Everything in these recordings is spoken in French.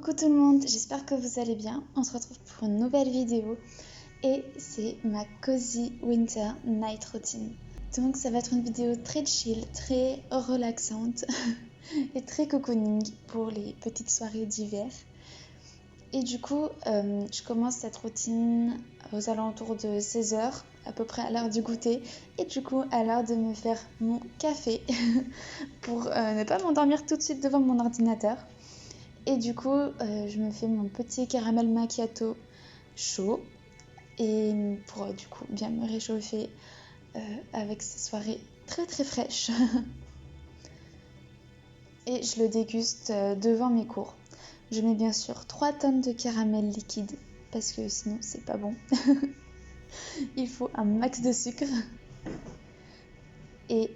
Coucou tout le monde, j'espère que vous allez bien. On se retrouve pour une nouvelle vidéo et c'est ma Cozy Winter Night Routine. Donc ça va être une vidéo très chill, très relaxante et très cocooning pour les petites soirées d'hiver. Et du coup, je commence cette routine aux alentours de 16h, à peu près à l'heure du goûter. Et du coup, à l'heure de me faire mon café pour ne pas m'endormir tout de suite devant mon ordinateur. Et du coup, je me fais mon petit caramel macchiato chaud. Et pour du coup bien me réchauffer avec ces soirées très très fraîches. Et je le déguste devant mes cours. Je mets bien sûr 3 tonnes de caramel liquide parce que sinon c'est pas bon. Il faut un max de sucre. Et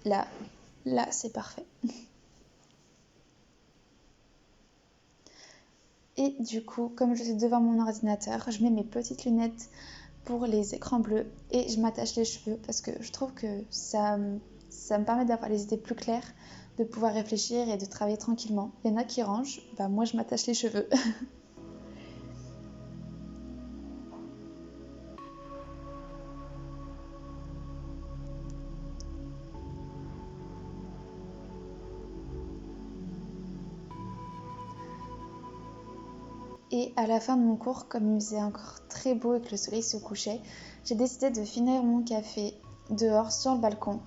là c'est parfait. Et du coup, comme je suis devant mon ordinateur, je mets mes petites lunettes pour les écrans bleus et je m'attache les cheveux parce que je trouve que ça me permet d'avoir les idées plus claires, de pouvoir réfléchir et de travailler tranquillement. Il y en a qui rangent, moi je m'attache les cheveux. Et à la fin de mon cours, comme il faisait encore très beau et que le soleil se couchait, j'ai décidé de finir mon café dehors sur le balcon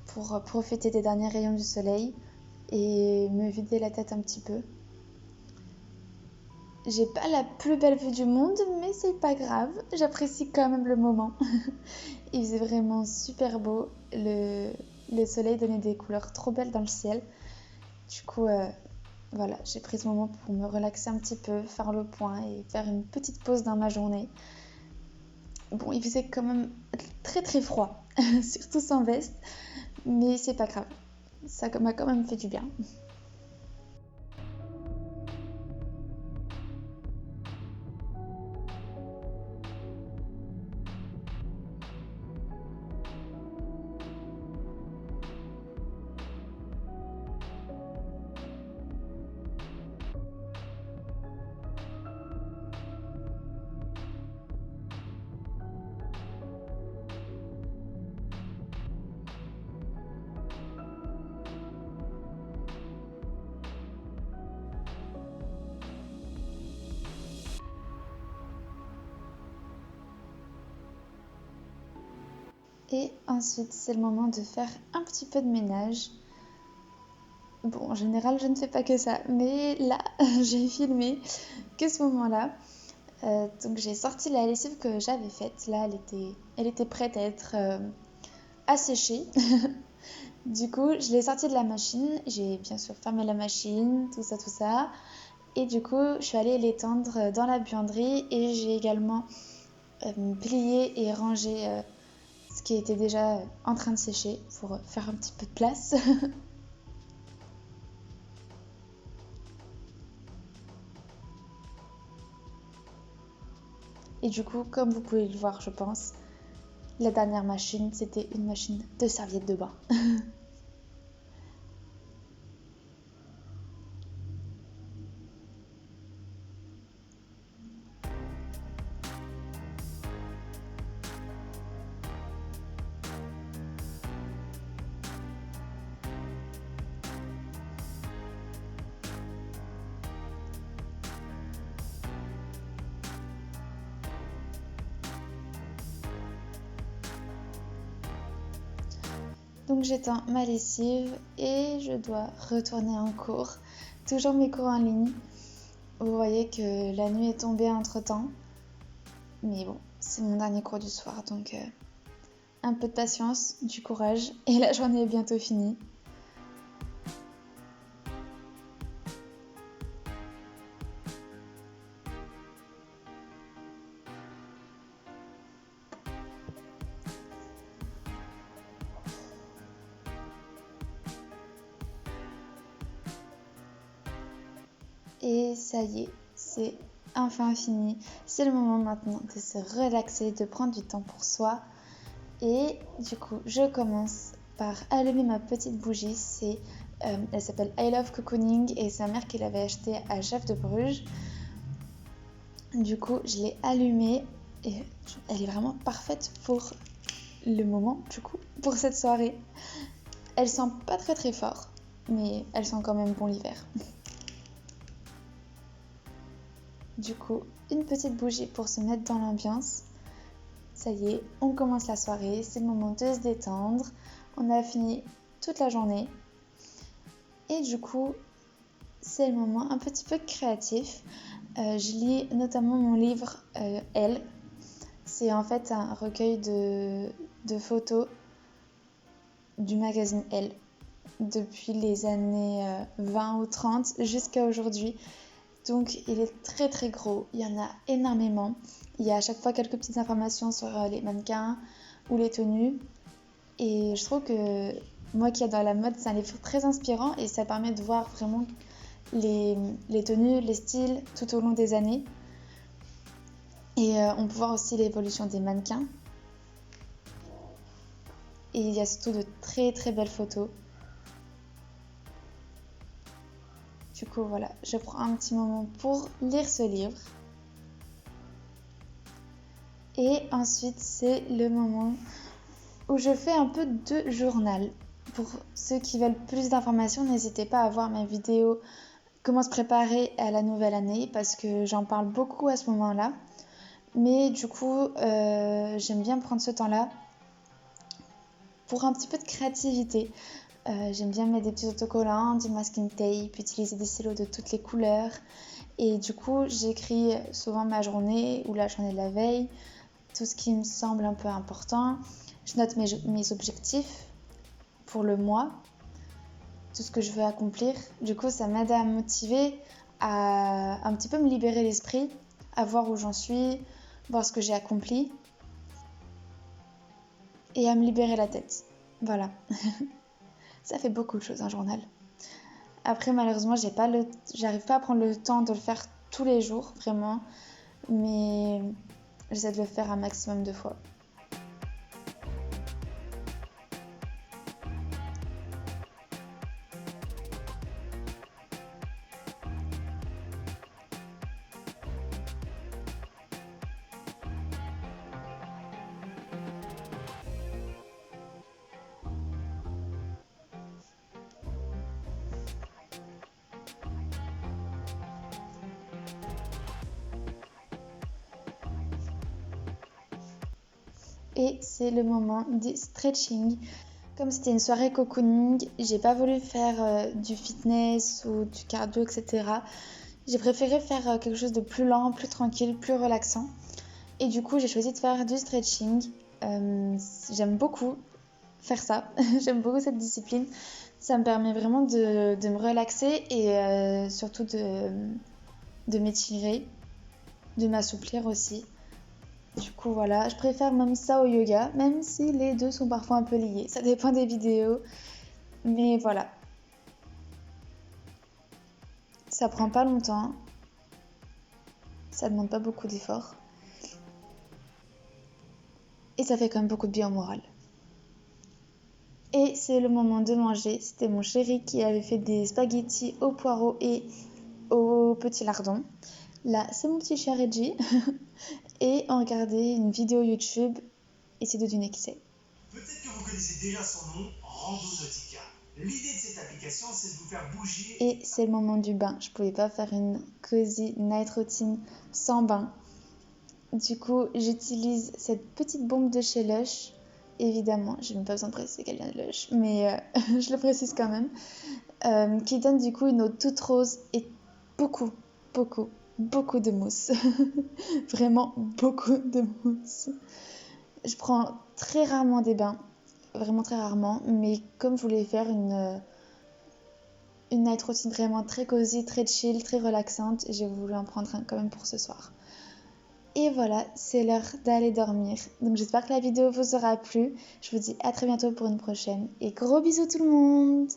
pour profiter des derniers rayons du soleil et me vider la tête un petit peu. J'ai pas la plus belle vue du monde, mais c'est pas grave, j'apprécie quand même le moment. Il faisait vraiment super beau, le soleil donnait des couleurs trop belles dans le ciel. Du coup, voilà, j'ai pris ce moment pour me relaxer un petit peu, faire le point et faire une petite pause dans ma journée. Bon, il faisait quand même très très froid, surtout sans veste, mais c'est pas grave, ça m'a quand même fait du bien. Et ensuite, c'est le moment de faire un petit peu de ménage. Bon, en général, je ne fais pas que ça, mais là, j'ai filmé que ce moment-là. Donc j'ai sorti la lessive que j'avais faite. Là, elle était prête à être asséchée. Du coup, je l'ai sortie de la machine. J'ai bien sûr fermé la machine, tout ça. Et du coup, je suis allée l'étendre dans la buanderie et j'ai également plié et rangé ce qui était déjà en train de sécher pour faire un petit peu de place. Et du coup, comme vous pouvez le voir, je pense, la dernière machine, c'était une machine de serviettes de bain. Donc j'étends ma lessive et je dois retourner en cours. Toujours mes cours en ligne. Vous voyez que la nuit est tombée entre-temps. Mais bon, c'est mon dernier cours du soir, donc un peu de patience, du courage et la journée est bientôt finie. Et ça y est, c'est enfin fini. C'est le moment maintenant de se relaxer, de prendre du temps pour soi. Et du coup, je commence par allumer ma petite bougie. C'est Elle s'appelle I Love Cocooning et c'est sa mère qui l'avait achetée à Chef de Bruges. Du coup, je l'ai allumée et elle est vraiment parfaite pour le moment, du coup, pour cette soirée. Elle sent pas très très fort, mais elle sent quand même bon l'hiver. Du coup, une petite bougie pour se mettre dans l'ambiance. Ça y est, on commence la soirée, c'est le moment de se détendre. On a fini toute la journée. Et du coup, c'est le moment un petit peu créatif. Je lis notamment mon livre Elle. C'est en fait un recueil de photos du magazine Elle depuis les années 20 ou 30 jusqu'à aujourd'hui. Donc il est très très gros, il y en a énormément. Il y a à chaque fois quelques petites informations sur les mannequins ou les tenues. Et je trouve que moi qui adore la mode, c'est un livre très inspirant et ça permet de voir vraiment les tenues, les styles tout au long des années. Et on peut voir aussi l'évolution des mannequins. Et il y a surtout de très très belles photos. Du coup, voilà, je prends un petit moment pour lire ce livre. Et ensuite, c'est le moment où je fais un peu de journal. Pour ceux qui veulent plus d'informations, n'hésitez pas à voir ma vidéo comment se préparer à la nouvelle année parce que j'en parle beaucoup à ce moment-là. Mais du coup, j'aime bien prendre ce temps-là pour un petit peu de créativité. J'aime bien mettre des petits autocollants, du masking tape, utiliser des stylos de toutes les couleurs. Et du coup, j'écris souvent ma journée ou la journée de la veille, tout ce qui me semble un peu important. Je note mes objectifs pour le mois, tout ce que je veux accomplir. Du coup, ça m'aide à me motiver, à un petit peu me libérer l'esprit, à voir où j'en suis, voir ce que j'ai accompli et à me libérer la tête. Voilà. Ça fait beaucoup de choses, un journal. Après, malheureusement, j'arrive pas à prendre le temps de le faire tous les jours, vraiment. Mais j'essaie de le faire un maximum de fois. Et c'est le moment du stretching. Comme c'était une soirée cocooning, j'ai pas voulu faire du fitness ou du cardio, etc. J'ai préféré faire quelque chose de plus lent, plus tranquille, plus relaxant. Et du coup, j'ai choisi de faire du stretching. J'aime beaucoup faire ça. J'aime beaucoup cette discipline. Ça me permet vraiment de me relaxer et surtout de m'étirer, de m'assouplir aussi. Du coup, voilà, je préfère même ça au yoga, même si les deux sont parfois un peu liés. Ça dépend des vidéos. Mais voilà, ça prend pas longtemps. Ça demande pas beaucoup d'efforts. Et ça fait quand même beaucoup de bien au moral. Et c'est le moment de manger. C'était mon chéri qui avait fait des spaghettis aux poireaux et aux petits lardons. Là, c'est mon petit cher Reggie. Et on regardait une vidéo YouTube et c'est deviner qui c'est. Peut-être que vous connaissez déjà son nom, Randonautica. L'idée de cette application, c'est de vous faire bouger. Et c'est le moment du bain. Je pouvais pas faire une cozy night routine sans bain. Du coup, j'utilise cette petite bombe de chez Lush. Évidemment, j'ai même pas besoin de préciser qu'elle vient de Lush, mais je le précise quand même. Qui donne du coup une eau toute rose et beaucoup, beaucoup, beaucoup de mousse. Vraiment beaucoup de mousse. Je prends très rarement des bains, vraiment très rarement, mais comme je voulais faire une night routine vraiment très cosy, très chill, très relaxante, j'ai voulu en prendre un quand même pour ce soir. Et voilà, c'est l'heure d'aller dormir. Donc j'espère que la vidéo vous aura plu. Je vous dis à très bientôt pour une prochaine. Et gros bisous tout le monde!